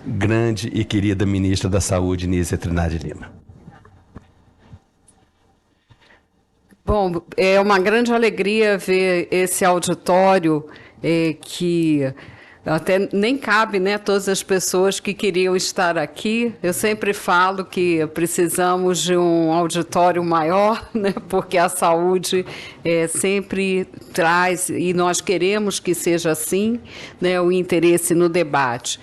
grande e querida ministra da Saúde, Nízia Trindade Lima. Bom, é uma grande alegria ver esse auditório que até nem cabe, né, todas as pessoas que queriam estar aqui. Eu sempre falo que precisamos de um auditório maior, né, porque a saúde sempre traz, e nós queremos que seja assim, né, o interesse no debate.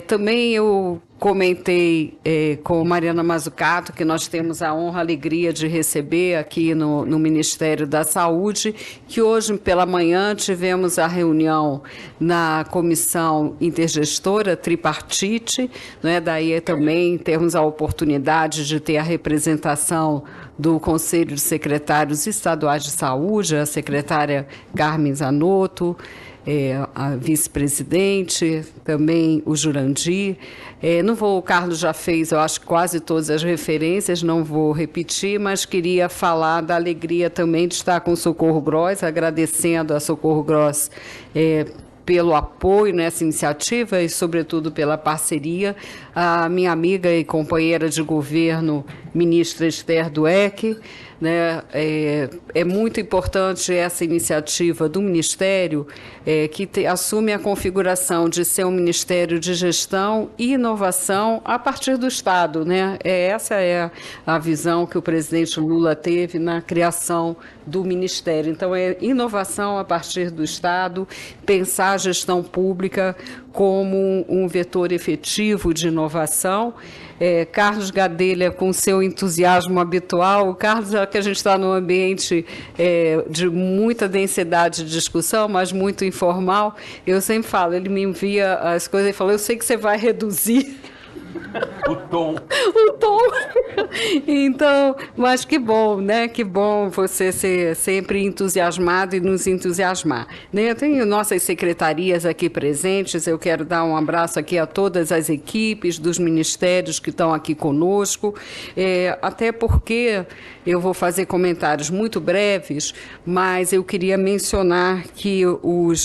Também eu comentei com Mariana Mazzucato que nós temos a honra, a alegria de receber aqui no Ministério da Saúde, que hoje pela manhã tivemos a reunião na Comissão Intergestora Tripartite, né? Daí também temos a oportunidade de ter a representação do Conselho de Secretários Estaduais de Saúde, a secretária Carmen Zanotto, a vice-presidente, também o Jurandir. O Carlos já fez, eu acho, quase todas as referências, não vou repetir, mas queria falar da alegria também de estar com o Socorro Gross, agradecendo a Socorro Gross pelo apoio nessa iniciativa e, sobretudo, pela parceria. A minha amiga e companheira de governo, ministra Esther Dweck, né? É muito importante essa iniciativa do Ministério, que assume a configuração de ser um Ministério de Gestão e Inovação a partir do Estado, né? Essa é a visão que o presidente Lula teve na criação do Ministério. Então, é inovação a partir do Estado, pensar a gestão pública como um vetor efetivo de inovação. Carlos Gadelha, com seu entusiasmo habitual, o Carlos, que a gente está num ambiente de muita densidade de discussão, mas muito informal, eu sempre falo, ele me envia as coisas e fala, eu sei que você vai reduzir o tom. O tom. Então, mas que bom, né? Que bom você ser sempre entusiasmado e nos entusiasmar. Né? Eu tenho nossas secretarias aqui presentes, eu quero dar um abraço aqui a todas as equipes dos ministérios que estão aqui conosco, até porque eu vou fazer comentários muito breves, mas eu queria mencionar que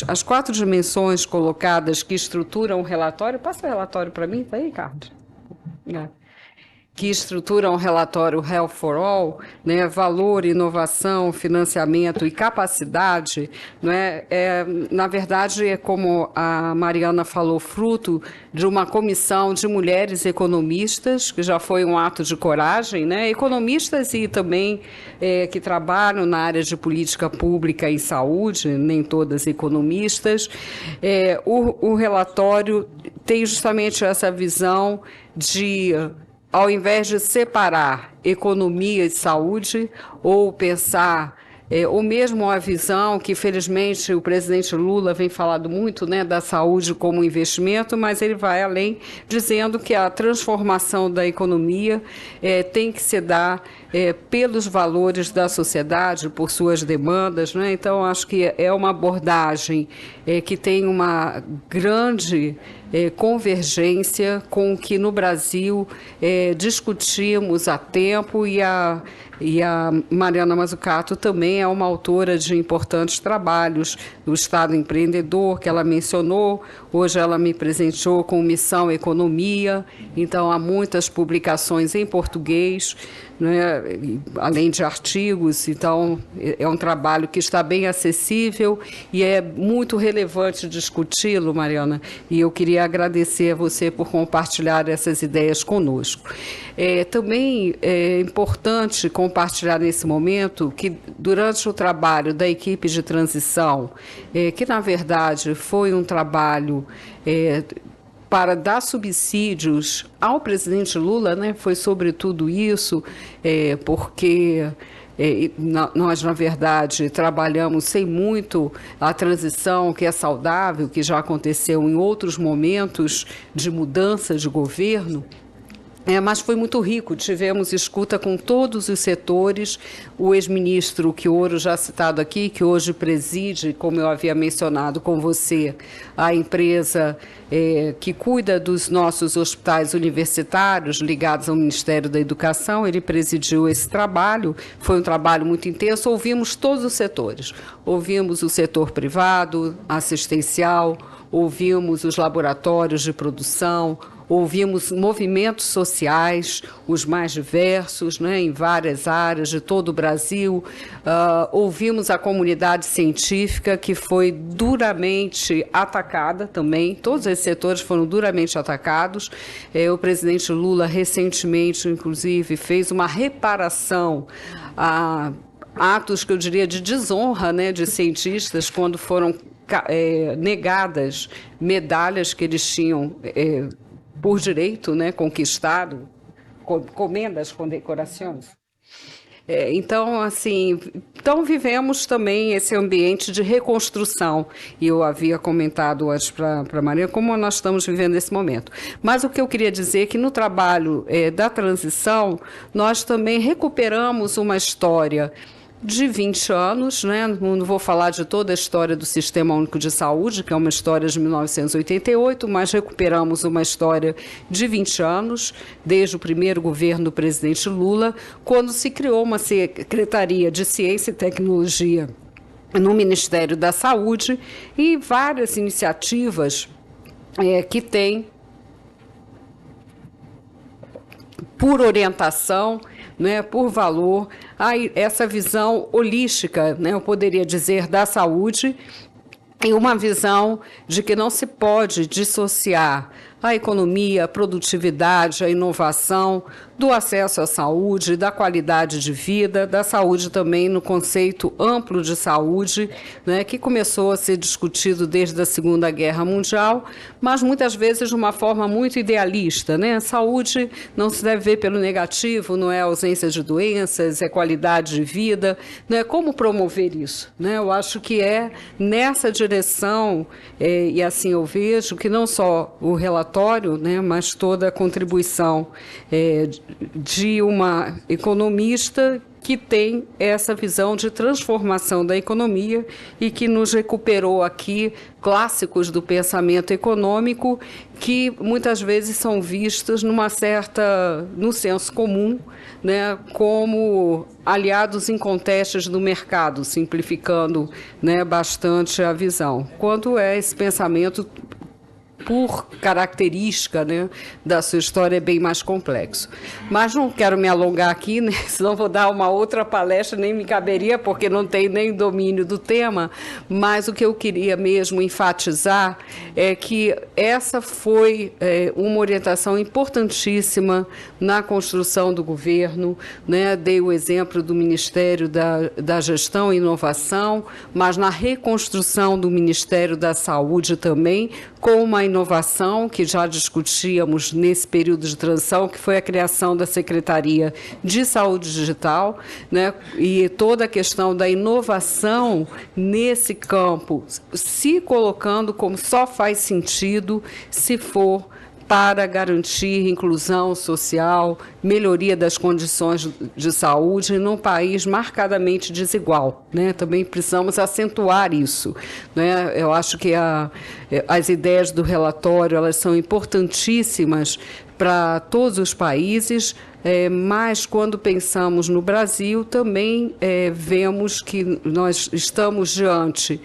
as 4 dimensões colocadas que estruturam o relatório, passa o relatório para mim, tá aí, Carlos? Que estruturam o relatório Health for All, né, valor, inovação, financiamento e capacidade, né, na verdade, é como a Mariana falou, fruto de uma comissão de mulheres economistas, que já foi um ato de coragem, né, economistas e também que trabalham na área de política pública e saúde, nem todas economistas. O relatório tem justamente essa visão de, ao invés de separar economia e saúde, ou pensar, ou mesmo a visão que, felizmente, o presidente Lula vem falando muito, né, da saúde como investimento, mas ele vai além, dizendo que a transformação da economia tem que se dar pelos valores da sociedade, por suas demandas, né? Então, acho que é uma abordagem que tem uma grande convergência com o que no Brasil discutimos há tempo, e a Mariana Mazzucato também é uma autora de importantes trabalhos do Estado Empreendedor, que ela mencionou. Hoje ela me presenteou com Missão Economia, então há muitas publicações em português, né, além de artigos. Então é um trabalho que está bem acessível e é muito relevante discuti-lo, Mariana, e eu queria agradecer a você por compartilhar essas ideias conosco. Também é importante compartilhar nesse momento que, durante o trabalho da equipe de transição, que na verdade foi um trabalho para dar subsídios ao presidente Lula, né, foi sobretudo isso, porque nós, na verdade, trabalhamos sem muito a transição que é saudável, que já aconteceu em outros momentos de mudança de governo. Mas foi muito rico, tivemos escuta com todos os setores. O ex-ministro Quioro, já citado aqui, que hoje preside, como eu havia mencionado com você, a empresa que cuida dos nossos hospitais universitários ligados ao Ministério da Educação, ele presidiu esse trabalho, foi um trabalho muito intenso. Ouvimos todos os setores, ouvimos o setor privado, assistencial, ouvimos os laboratórios de produção, ouvimos movimentos sociais, os mais diversos, né, em várias áreas de todo o Brasil. Ouvimos a comunidade científica, que foi duramente atacada também. Todos esses setores foram duramente atacados. O presidente Lula, recentemente, inclusive, fez uma reparação a atos que eu diria de desonra, né, de cientistas, quando foram negadas medalhas que eles tinham por direito, né, conquistado, comendas, condecorações. Então, assim, vivemos também esse ambiente de reconstrução, e eu havia comentado antes para a Maria como nós estamos vivendo nesse momento. Mas o que eu queria dizer é que no trabalho da transição, nós também recuperamos uma história de 20 anos, né? Não vou falar de toda a história do Sistema Único de Saúde, que é uma história de 1988, mas recuperamos uma história de 20 anos, desde o primeiro governo do presidente Lula, quando se criou uma Secretaria de Ciência e Tecnologia no Ministério da Saúde e várias iniciativas que têm por orientação, né, por valor, essa visão holística, né, eu poderia dizer, da saúde, e uma visão de que não se pode dissociar a economia, a produtividade, a inovação, do acesso à saúde, da qualidade de vida, da saúde também no conceito amplo de saúde, né, que começou a ser discutido desde a Segunda Guerra Mundial, mas muitas vezes de uma forma muito idealista, né? Saúde não se deve ver pelo negativo, não é ausência de doenças, é qualidade de vida, né? Como promover isso, né? Eu acho que é nessa direção, e assim eu vejo que não só o relatório, né, mas toda a contribuição de uma economista que tem essa visão de transformação da economia e que nos recuperou aqui clássicos do pensamento econômico que muitas vezes são vistos no senso comum, né, como aliados incontestes do mercado, simplificando, né, bastante a visão. Quanto é esse pensamento, por característica, né, da sua história, é bem mais complexo. Mas não quero me alongar aqui, né, senão vou dar uma outra palestra, nem me caberia, porque não tenho nem domínio do tema, mas o que eu queria mesmo enfatizar é que essa foi uma orientação importantíssima na construção do governo, né, dei o exemplo do Ministério da Gestão e Inovação, mas na reconstrução do Ministério da Saúde também, com uma inovação que já discutíamos nesse período de transição, que foi a criação da Secretaria de Saúde Digital, né, e toda a questão da inovação nesse campo, se colocando como só faz sentido se for para garantir inclusão social, melhoria das condições de saúde num país marcadamente desigual, né? Também precisamos acentuar isso, né? Eu acho que as ideias do relatório, elas são importantíssimas para todos os países, mas quando pensamos no Brasil, também vemos que nós estamos diante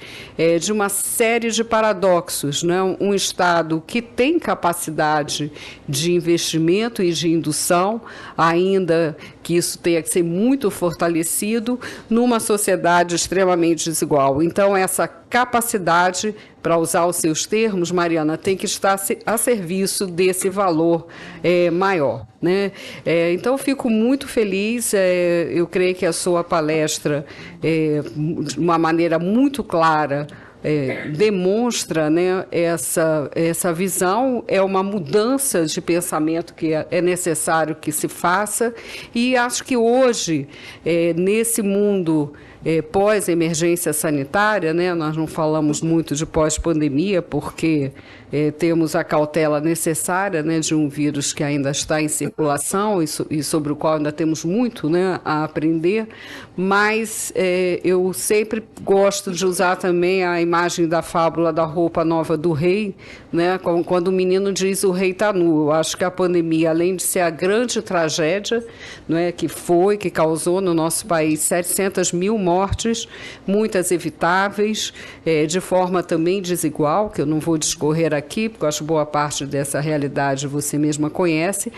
de uma série de paradoxos, né? Um Estado que tem capacidade de investimento e de indução, ainda que isso tenha que ser muito fortalecido, numa sociedade extremamente desigual. Então, essa capacidade, para usar os seus termos, Mariana, tem que estar a serviço desse valor maior, né? Então, eu fico muito feliz, eu creio que a sua palestra, de uma maneira muito clara, demonstra, né, essa visão, é uma mudança de pensamento que é necessário que se faça, e acho que hoje, nesse mundo pós-emergência sanitária, né, nós não falamos muito de pós-pandemia, porque temos a cautela necessária, né, de um vírus que ainda está em circulação e sobre o qual ainda temos muito, né, a aprender, mas eu sempre gosto de usar também a imagem da fábula da roupa nova do rei, né, quando o menino diz o rei está nu. Eu acho que a pandemia, além de ser a grande tragédia, né, que causou no nosso país 700 mil mortes mortes, muitas evitáveis, de forma também desigual, que eu não vou discorrer aqui, porque eu acho que boa parte dessa realidade você mesma conhece,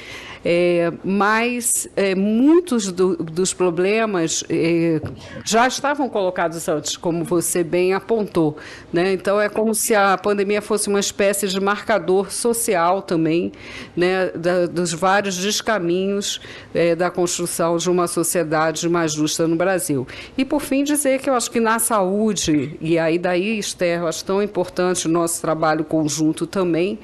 mas muitos dos problemas já estavam colocados antes, como você bem apontou, né? Então, é como se a pandemia fosse uma espécie de marcador social também, né, dos vários descaminhos da construção de uma sociedade mais justa no Brasil. E, por fim, dizer que eu acho que na saúde, e aí daí, Esther, eu acho tão importante o nosso trabalho conjunto também,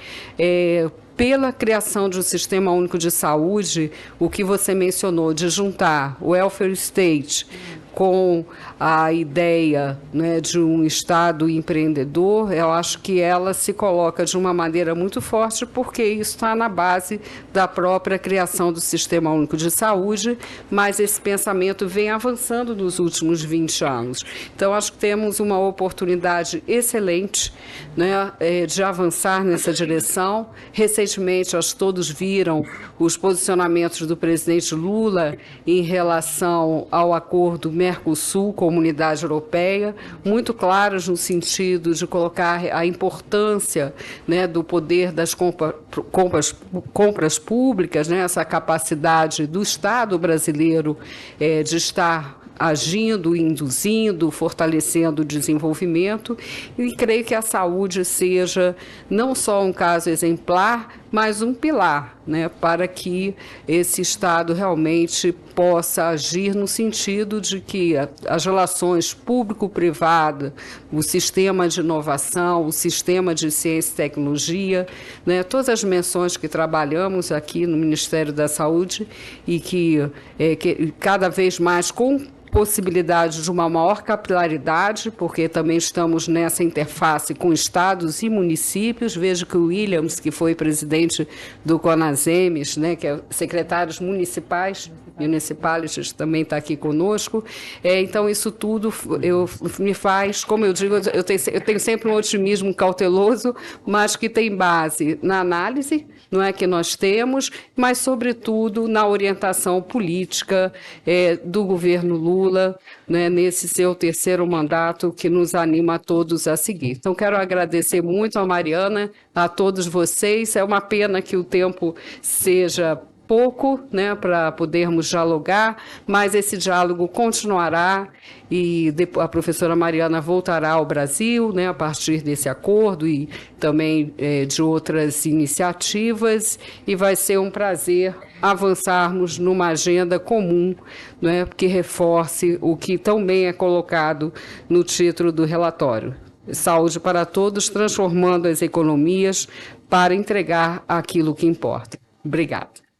pela criação de um sistema único de saúde, o que você mencionou, de juntar o welfare state com a ideia, né, de um Estado empreendedor, eu acho que ela se coloca de uma maneira muito forte, porque isso está na base da própria criação do Sistema Único de Saúde, mas esse pensamento vem avançando nos últimos 20 anos. Então, acho que temos uma oportunidade excelente, né, de avançar nessa direção. Recentemente, acho que todos viram os posicionamentos do presidente Lula em relação ao acordo Mercosul com a Comunidade Europeia, muito claros no sentido de colocar a importância, né, do poder das compras públicas, né, essa capacidade do Estado brasileiro de estar agindo, induzindo, fortalecendo o desenvolvimento, e creio que a saúde seja não só um caso exemplar, mas um pilar, né, para que esse Estado realmente possa agir no sentido de que as relações público-privada, o sistema de inovação, o sistema de ciência e tecnologia, né, todas as dimensões que trabalhamos aqui no Ministério da Saúde e que cada vez mais com possibilidade de uma maior capilaridade, porque também estamos nessa interface com estados e municípios. Vejo que o Williams, que foi presidente do CONASEMES, né, que é secretários municipais, municipalities, também está aqui conosco. Então, isso tudo me faz, como eu digo, eu tenho sempre um otimismo cauteloso, mas que tem base na análise, não é, que nós temos, mas, sobretudo, na orientação política do governo Lula, né, nesse seu terceiro mandato, que nos anima a todos a seguir. Então, quero agradecer muito a Mariana, a todos vocês. É uma pena que o tempo seja pouco, né, para podermos dialogar, mas esse diálogo continuará e a professora Mariana voltará ao Brasil, né, a partir desse acordo e também de outras iniciativas, e vai ser um prazer avançarmos numa agenda comum, né, que reforce o que tão bem é colocado no título do relatório. Saúde para todos, transformando as economias para entregar aquilo que importa. Obrigada.